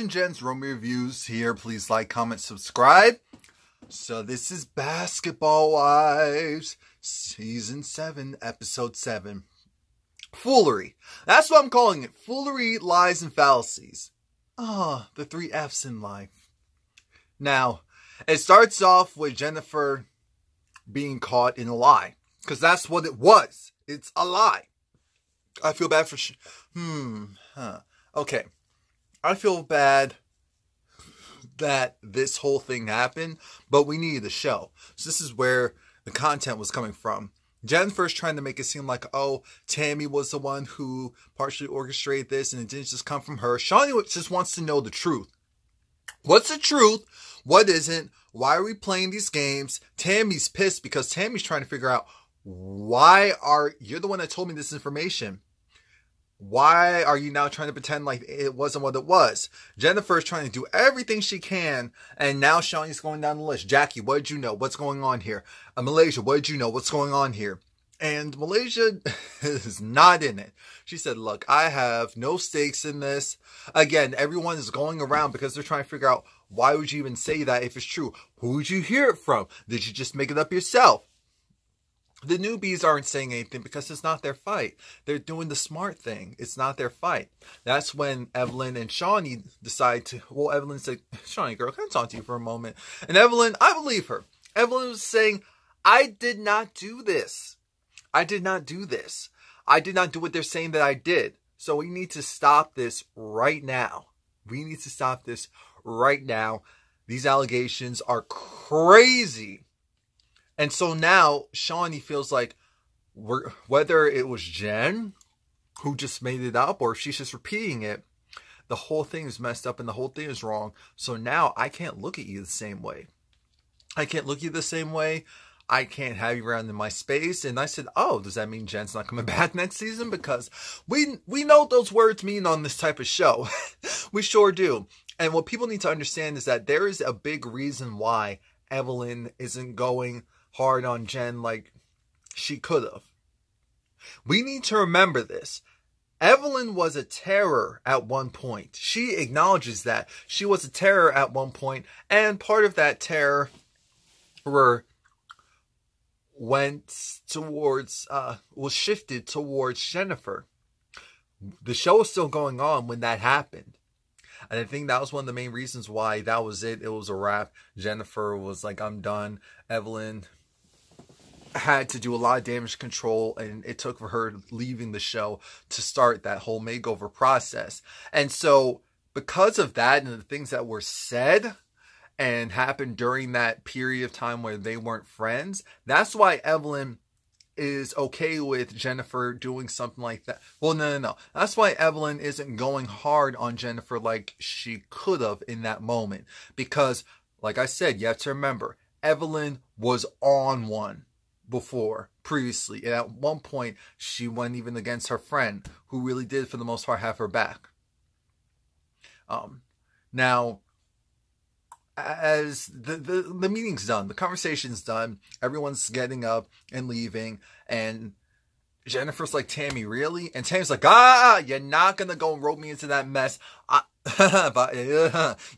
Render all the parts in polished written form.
and gents, Romie Reviews here. Please like, comment, subscribe. So this is Basketball Wives, Season 7, Episode 7. Foolery. That's what I'm calling it. Foolery, lies, and fallacies. The 3 F's in life. Now, it starts off with Jennifer being caught in a lie. Because that's what it was. It's a lie. I feel bad for... Okay. I feel bad that this whole thing happened, but we needed a show. So this is where the content was coming from. Jennifer's trying to make it seem like, oh, Tami was the one who partially orchestrated this and it didn't just come from her. Shawnee just wants to know the truth. What's the truth? What isn't? Why are we playing these games? Tami's pissed because Tami's trying to figure out you're the one that told me this information. Why are you now trying to pretend like it wasn't what it was? Jennifer's trying to do everything she can, and now Shawnee's going down the list. Jackie, what did you know? What's going on here? Malaysia, what did you know? What's going on here? And Malaysia is not in it. She said, look, I have no stakes in this. Again, everyone is going around because they're trying to figure out, why would you even say that if it's true? Who would you hear it from? Did you just make it up yourself? The newbies aren't saying anything because it's not their fight. They're doing the smart thing. It's not their fight. That's when Evelyn and Shawnee decide to... Well, Evelyn said, Shawnee, girl, can I talk to you for a moment? And Evelyn, I believe her. Evelyn was saying, I did not do this. I did not do this. I did not do what they're saying that I did. So we need to stop this right now. We need to stop this right now. These allegations are crazy. And so now Shawnee feels like whether it was Jen who just made it up or if she's just repeating it, the whole thing is messed up and the whole thing is wrong. So now I can't look at you the same way. I can't look at you the same way. I can't have you around in my space. And I said, oh, does that mean Jen's not coming back next season? Because we know what those words mean on this type of show. We sure do. And what people need to understand is that there is a big reason why Evelyn isn't going hard on Jen like she could have. We need to remember this. Evelyn was a terror at one point. She acknowledges that. She was a terror at one point, and part of that terror was shifted towards Jennifer. The show was still going on when that happened. And I think that was one of the main reasons why that was it. It was a wrap. Jennifer was like, I'm done. Evelyn had to do a lot of damage control, and it took for her leaving the show to start that whole makeover process. And so because of that and the things that were said and happened during that period of time where they weren't friends, that's why Evelyn is okay with Jennifer doing something like that. Well, no. That's why Evelyn isn't going hard on Jennifer like she could have in that moment. Because, like I said, you have to remember, Evelyn was on one previously. And at one point, she went even against her friend, who really did, for the most part, have her back. Now, as the meeting's done, the conversation's done, everyone's getting up and leaving, and Jennifer's like, Tami, really? And Tami's like, you're not gonna go and rope me into that mess. But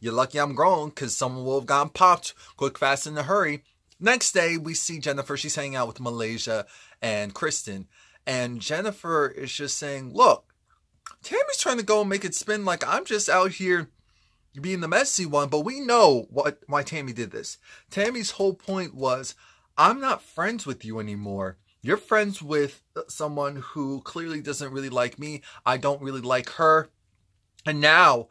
you're lucky I'm grown, because someone will have gotten popped quick, fast, in a hurry. Next day, we see Jennifer. She's hanging out with Malaysia and Kristen. And Jennifer is just saying, look, Tami's trying to go and make it spin like I'm just out here being the messy one. But we know why Tami did this. Tami's whole point was, I'm not friends with you anymore. You're friends with someone who clearly doesn't really like me. I don't really like her. And now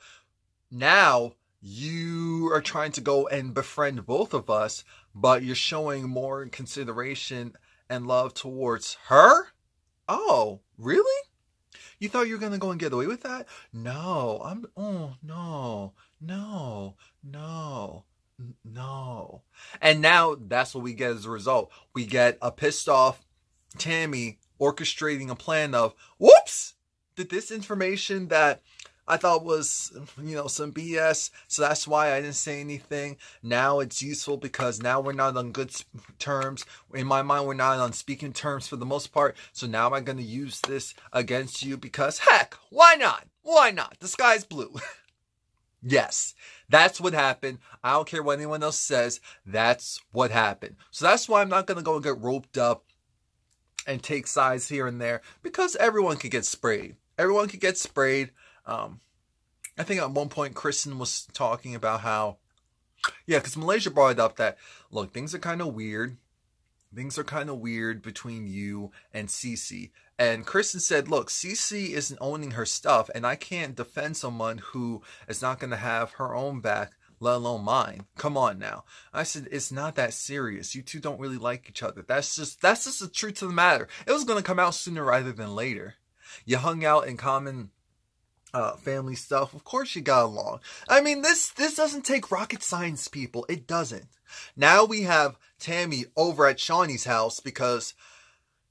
you are trying to go and befriend both of us, but you're showing more consideration and love towards her? Oh, really? You thought you were going to go and get away with that? No. No. And now that's what we get as a result. We get a pissed off Tami orchestrating a plan of, whoops! Did this information that I thought was, some BS, so that's why I didn't say anything. Now it's useful because now we're not on good terms. In my mind, we're not on speaking terms for the most part. So now I'm going to use this against you because, heck, why not? Why not? The sky's blue. Yes, that's what happened. I don't care what anyone else says. That's what happened. So that's why I'm not going to go and get roped up and take sides here and there, because everyone could get sprayed. Everyone could get sprayed. I think at one point Kristen was talking about how, yeah, because Malaysia brought it up that, look, things are kind of weird. Things are kind of weird between you and Cece. And Kristen said, look, Cece isn't owning her stuff, and I can't defend someone who is not going to have her own back, let alone mine. Come on now. I said, it's not that serious. You two don't really like each other. That's just the truth of the matter. It was going to come out sooner rather than later. You hung out in common family stuff. Of course you got along. I mean, this doesn't take rocket science, people. It doesn't. Now we have Tami over at Shawnee's house because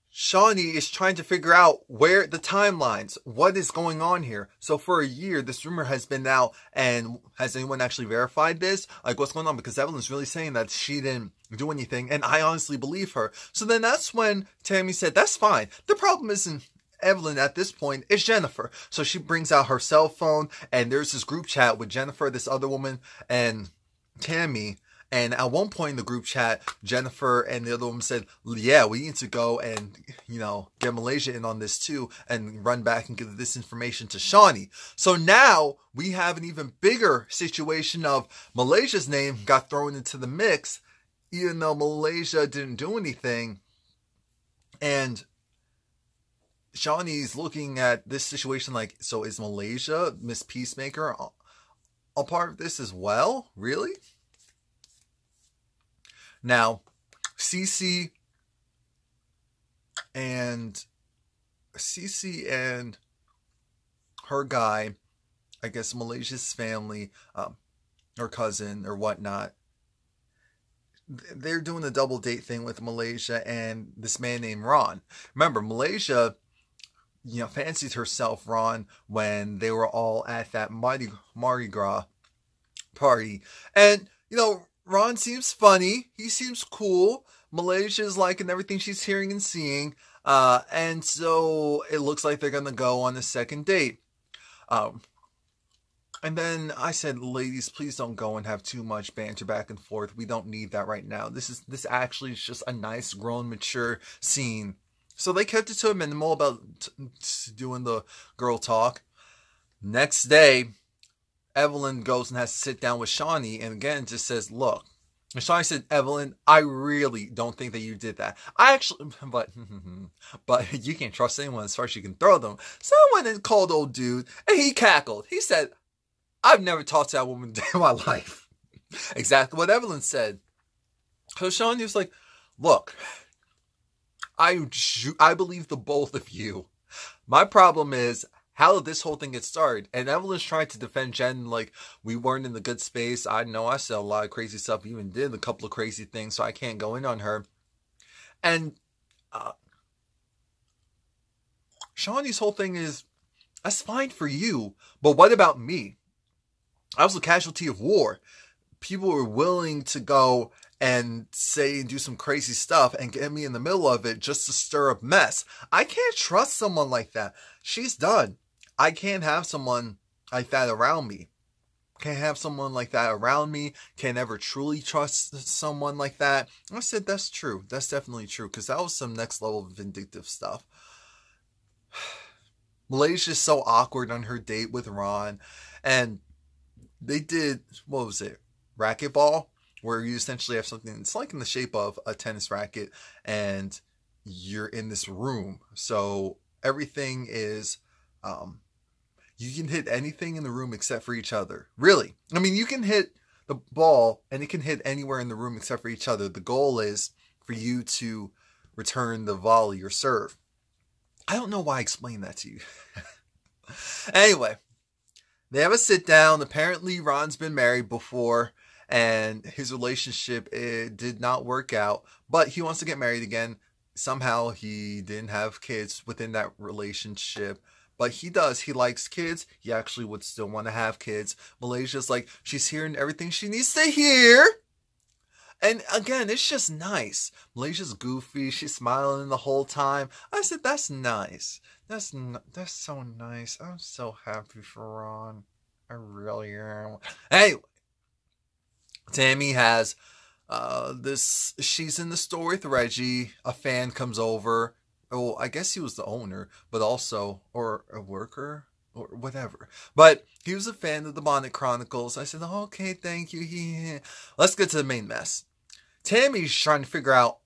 Shawnee is trying to figure out where the timelines, what is going on here. So for a year, this rumor has been out, and has anyone actually verified this? Like, what's going on? Because Evelyn's really saying that she didn't do anything, and I honestly believe her. So then that's when Tami said, that's fine. The problem isn't Evelyn at this point, it's Jennifer. So she brings out her cell phone, and there's this group chat with Jennifer, this other woman, and Tami. And at one point in the group chat, Jennifer and the other woman said, yeah, we need to go and, get Malaysia in on this too, and run back and give this information to Shawnee. So now we have an even bigger situation of Malaysia's name got thrown into the mix, even though Malaysia didn't do anything. And Shawnee's looking at this situation like, so is Malaysia, Miss Peacemaker, a part of this as well? Really? Now, Cece and her guy, I guess Malaysia's family, or cousin or whatnot, they're doing a double date thing with Malaysia and this man named Ron. Remember, Malaysia, fancied herself Ron when they were all at that Mardi Gras party. And, Ron seems funny. He seems cool. Malaysia's liking everything she's hearing and seeing. And so it looks like they're going to go on a second date. And then I said, ladies, please don't go and have too much banter back and forth. We don't need that right now. This actually is just a nice, grown, mature scene. So they kept it to a minimal about doing the girl talk. Next day, Evelyn goes and has to sit down with Shawnee, and again just says, look. And Shawnee said, Evelyn, I really don't think that you did that. But you can't trust anyone as far as you can throw them. So I went and called old dude, and he cackled. He said, I've never talked to that woman in my life. Exactly what Evelyn said. So Shawnee was like, look, I believe the both of you. My problem is, how did this whole thing get started? And Evelyn's trying to defend Jen like we weren't in the good space. I know I said a lot of crazy stuff. Even did a couple of crazy things, so I can't go in on her. And Shawnee's whole thing is, that's fine for you, but what about me? I was a casualty of war. People were willing to go and say and do some crazy stuff and get me in the middle of it just to stir up mess. I can't trust someone like that. She's done. I can't have someone like that around me. Can't have someone like that around me. Can't ever truly trust someone like that. I said, that's true. That's definitely true, because that was some next level vindictive stuff. Malaysia's so awkward on her date with Ron. And they did, what was it? Racquetball? Where you essentially have something, it's like in the shape of a tennis racket, and you're in this room. So everything is, you can hit anything in the room except for each other. Really. I mean, you can hit the ball and it can hit anywhere in the room except for each other. The goal is for you to return the volley or serve. I don't know why I explained that to you. Anyway, they have a sit down. Apparently Ron's been married before, and his relationship, it did not work out, but he wants to get married again. Somehow he didn't have kids within that relationship, but he does. He likes kids. He actually would still want to have kids. Malaysia's like, she's hearing everything she needs to hear. And again, it's just nice. Malaysia's goofy. She's smiling the whole time. I said, that's nice. That's so nice. I'm so happy for Ron. I really am. Anyway, Tami has she's in the store with Reggie. A fan comes over. Well, I guess he was the owner, but also, or a worker, or whatever. But he was a fan of the Bonnet Chronicles. I said, okay, thank you. Let's get to the main mess. Tammy's trying to figure out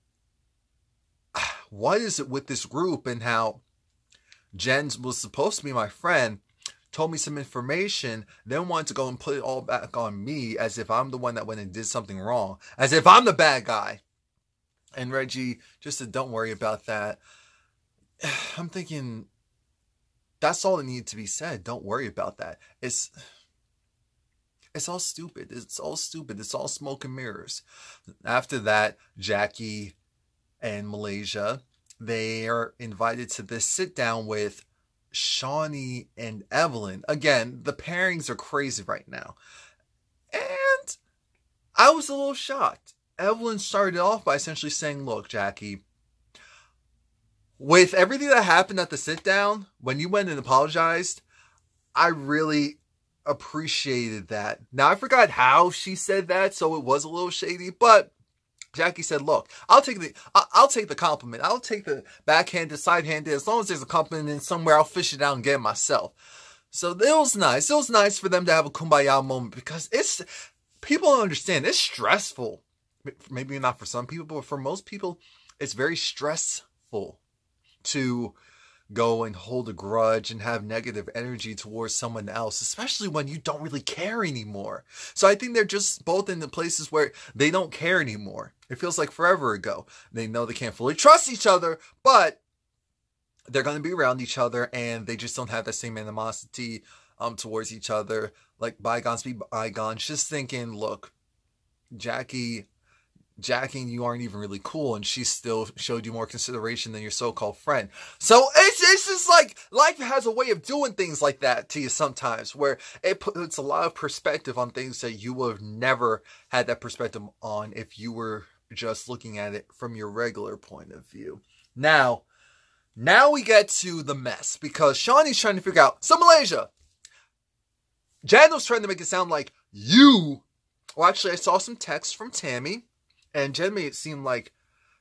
what is it with this group and how Jen was supposed to be my friend, told me some information, then wanted to go and put it all back on me as if I'm the one that went and did something wrong, as if I'm the bad guy. And Reggie just said, don't worry about that. I'm thinking, that's all that needed to be said. Don't worry about that. It's all stupid. It's all stupid. It's all smoke and mirrors. After that, Jackie and Malaysia, they are invited to this sit down with Shawnee and Evelyn. Again, the pairings are crazy right now. And I was a little shocked. Evelyn started off by essentially saying, look, Jackie, with everything that happened at the sit down, when you went and apologized, I really appreciated that. Now, I forgot how she said that, so it was a little shady, but Jackie said, look, I'll take the compliment. I'll take the backhanded, sidehanded. As long as there's a compliment somewhere, I'll fish it out and get it myself. So it was nice. It was nice for them to have a kumbaya moment because people don't understand. It's stressful. Maybe not for some people, but for most people, it's very stressful to go and hold a grudge and have negative energy towards someone else, especially when you don't really care anymore. So I think they're just both in the places where they don't care anymore. It feels like forever ago. They know they can't fully trust each other, but they're going to be around each other and they just don't have that same animosity towards each other. Like bygones be bygones. Just thinking, look, Jackie and you aren't even really cool, and she still showed you more consideration than your so-called friend. So it's just like life has a way of doing things like that to you sometimes, where it puts a lot of perspective on things that you would have never had that perspective on if you were just looking at it from your regular point of view. Now we get to the mess, because Shawnee's trying to figure out, so Malaysia, Jan was trying to make it sound like you, well, actually I saw some texts from Tami, and Jen made it seem like,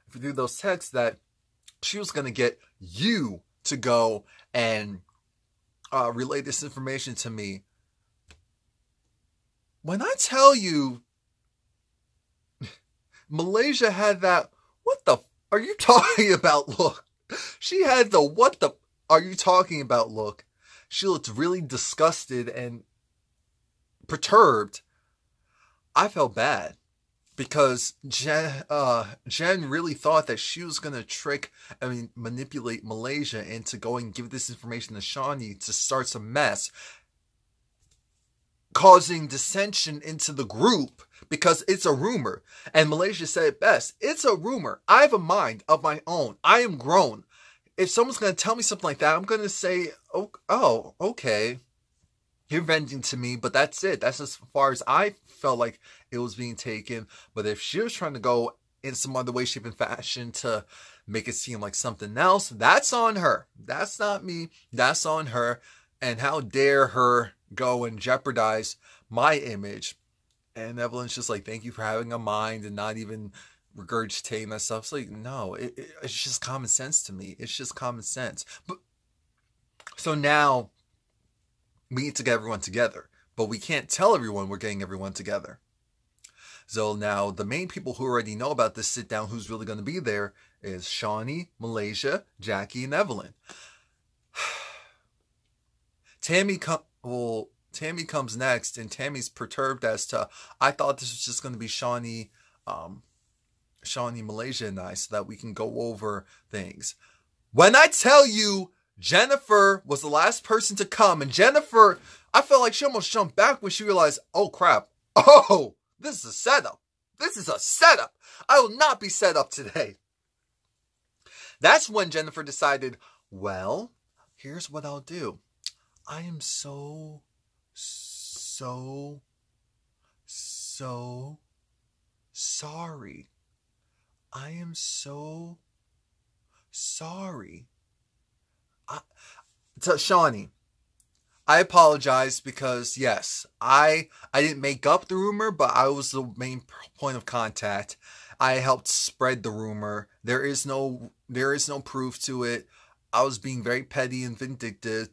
if you do those texts, that she was going to get you to go and relay this information to me. When I tell you, Malaysia had that, what the are you talking about look? She had the, what the are you talking about look? She looked really disgusted and perturbed. I felt bad. Because Jen really thought that she was going to manipulate Malaysia into going and give this information to Shawnee to start some mess, causing dissension into the group, because it's a rumor. And Malaysia said it best. It's a rumor. I have a mind of my own. I am grown. If someone's going to tell me something like that, I'm going to say, oh, okay. You're venting to me, but that's it. That's as far as I felt like it was being taken. But if she was trying to go in some other way, shape, and fashion to make it seem like something else, that's on her. That's not me. That's on her. And how dare her go and jeopardize my image. And Evelyn's just like, thank you for having a mind and not even regurgitating that stuff. It's like, no, it's just common sense to me. It's just common sense. But so now we need to get everyone together, but we can't tell everyone we're getting everyone together. So now the main people who already know about this sit down, who's really going to be there, is Shawnee, Malaysia, Jackie, and Evelyn. Tami comes next, and Tammy's perturbed as to, I thought this was just going to be Shawnee, Malaysia, and I, so that we can go over things. When I tell you, Jennifer was the last person to come, and Jennifer, I felt like she almost jumped back when she realized, oh crap, oh, this is a setup. This is a setup. I will not be set up today. That's when Jennifer decided, well, here's what I'll do. I am so sorry. I am so sorry. To Shawnee, I apologize because, yes, I didn't make up the rumor, but I was the main point of contact. I helped spread the rumor. There is no proof to it. I was being very petty and vindictive.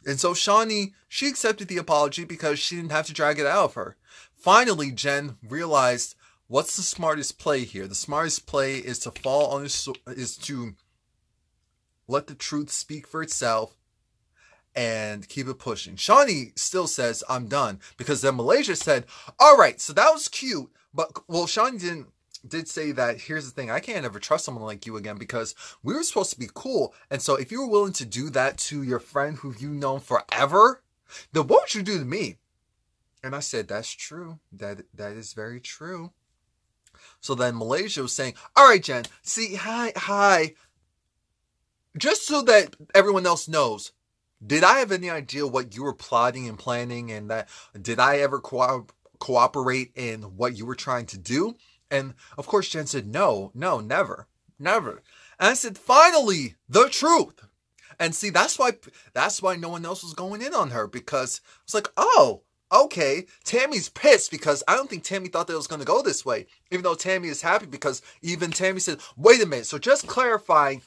And so Shawnee, she accepted the apology because she didn't have to drag it out of her. Finally, Jen realized, what's the smartest play here? The smartest play is to is to let the truth speak for itself and keep it pushing. Shawnee still says, I'm done. Because then Malaysia said, all right, so that was cute. But, well, Shawnee did say that, here's the thing, I can't ever trust someone like you again because we were supposed to be cool. And so if you were willing to do that to your friend who you've known forever, then what would you do to me? And I said, that's true. That is very true. So then Malaysia was saying, all right, Jen, see, hi. Just so that everyone else knows, did I have any idea what you were plotting and planning, and that did I ever cooperate in what you were trying to do? And of course Jen said, no, never. And I said, finally, the truth. And see, that's why no one else was going in on her, because it's like, oh, okay, Tammy's pissed because I don't think Tami thought that it was going to go this way. Even though Tami is happy because even Tami said, wait a minute, so just clarifying,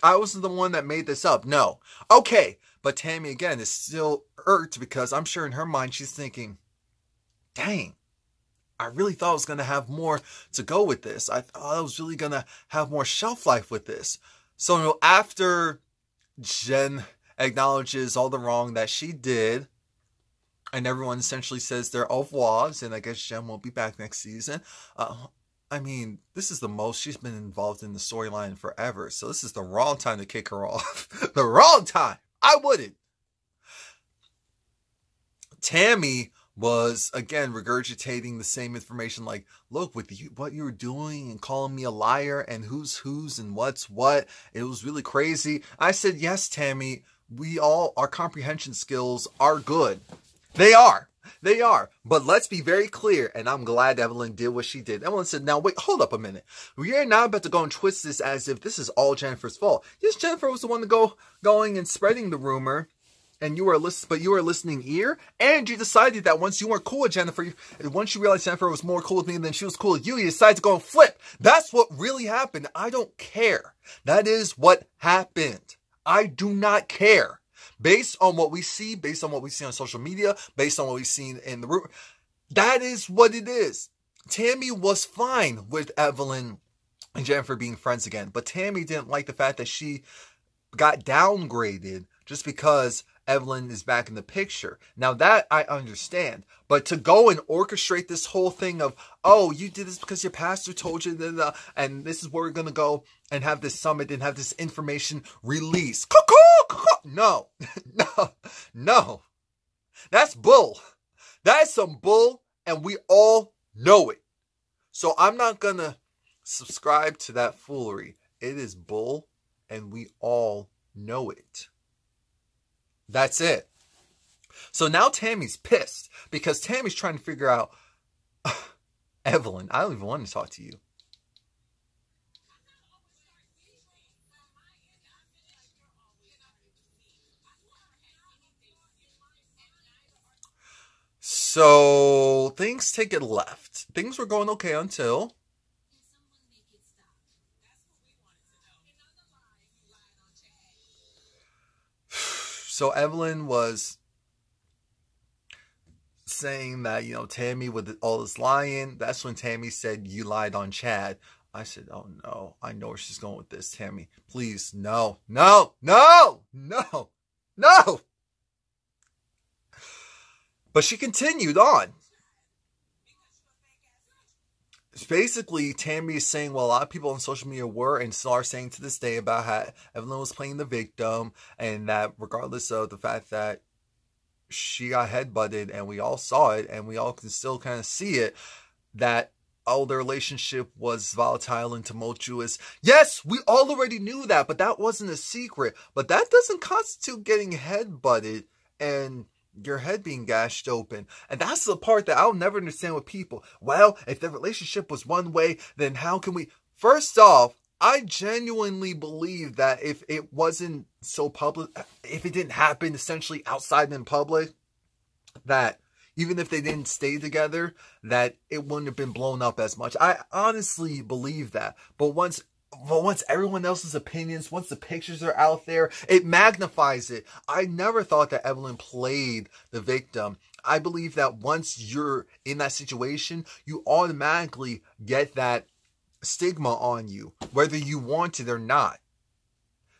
I wasn't the one that made this up. No. Okay. But Tami, again, is still irked because I'm sure in her mind she's thinking, dang, I really thought I was going to have more to go with this. I thought I was really going to have more shelf life with this. So after Jen acknowledges all the wrong that she did, and everyone essentially says their au revoirs, and I guess Jen won't be back next season, I mean, this is the most she's been involved in the storyline forever. So this is the wrong time to kick her off. The wrong time. I wouldn't. Tami was, again, regurgitating the same information. Like, look, with what you were doing and calling me a liar and who's and what's what. It was really crazy. I said, yes, Tami, our comprehension skills are good. They are. But let's be very clear, and I'm glad Evelyn did what she did. Evelyn said, now wait, hold up a minute. We are not about to go and twist this as if this is all Jennifer's fault. Yes, Jennifer was the one to going and spreading the rumor, and you were a listening ear, and you decided that once you weren't cool with Jennifer, once you realized Jennifer was more cool with me than she was cool with you, you decided to go and flip. That's what really happened. I don't care. That is what happened. I do not care. Based on what we see, on social media, based on what we've seen in the room, that is what it is. Tami was fine with Evelyn and Jennifer being friends again, but Tami didn't like the fact that she got downgraded just because Evelyn is back in the picture. Now that I understand, but to go and orchestrate this whole thing of, oh, you did this because your pastor told you, and this is where we're going to go and have this summit and have this information released. No. That's bull. That is some bull, and we all know it. So I'm not going to subscribe to that foolery. It is bull, and we all know it. That's it. So now Tammy's pissed because Tammy's trying to figure out, Evelyn, I don't even want to talk to you. So things take it left. Things were going okay until... So Evelyn was saying that, Tami with all this lying. That's when Tami said, you lied on Chad. I said, oh no, I know where she's going with this, Tami. Please, no. But she continued on. Basically, Tami is saying, well, a lot of people on social media were and still are saying to this day about how Evelyn was playing the victim, and that regardless of the fact that she got headbutted and we all saw it and we all can still kind of see it, that their relationship was volatile and tumultuous. Yes, we all already knew that, but that wasn't a secret. But that doesn't constitute getting headbutted and your head being gashed open. And that's the part that I'll never understand with people. Well, if the relationship was one way, then how can we... First off, I genuinely believe that if it wasn't so public, if it didn't happen essentially outside in public, that even if they didn't stay together, that it wouldn't have been blown up as much. I honestly believe that. But once everyone else's opinions, once the pictures are out there, it magnifies it. I never thought that Evelyn played the victim. I believe that once you're in that situation, you automatically get that stigma on you, whether you want it or not.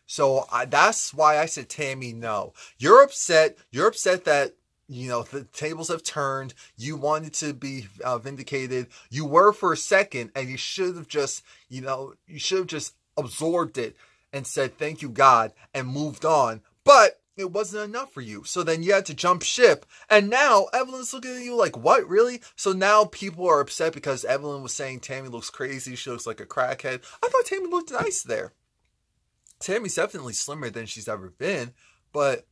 So that's why I said, Tami, no. You're upset. You're upset that, you know, the tables have turned. You wanted to be vindicated. You were for a second, and you should have just, you know, you should have just absorbed it and said, thank you, God, and moved on. But it wasn't enough for you. So then you had to jump ship. And now Evelyn's looking at you like, what, really? So now people are upset because Evelyn was saying Tami looks crazy. She looks like a crackhead. I thought Tami looked nice there. Tami's definitely slimmer than she's ever been, but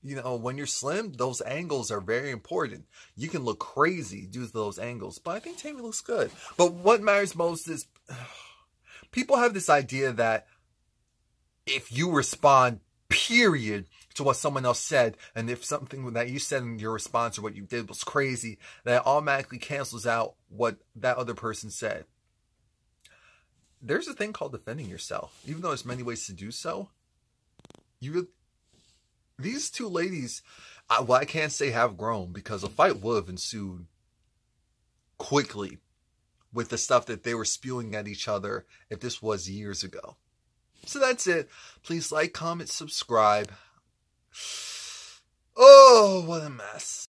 you know, when you're slim, those angles are very important. You can look crazy due to those angles, but I think Tami looks good. But what matters most is people have this idea that if you respond, period, to what someone else said, and if something that you said in your response or what you did was crazy, that automatically cancels out what that other person said. There's a thing called defending yourself. Even though there's many ways to do so, these two ladies, well, I can't say have grown, because a fight would have ensued quickly with the stuff that they were spewing at each other if this was years ago. So that's it. Please like, comment, subscribe. Oh, what a mess.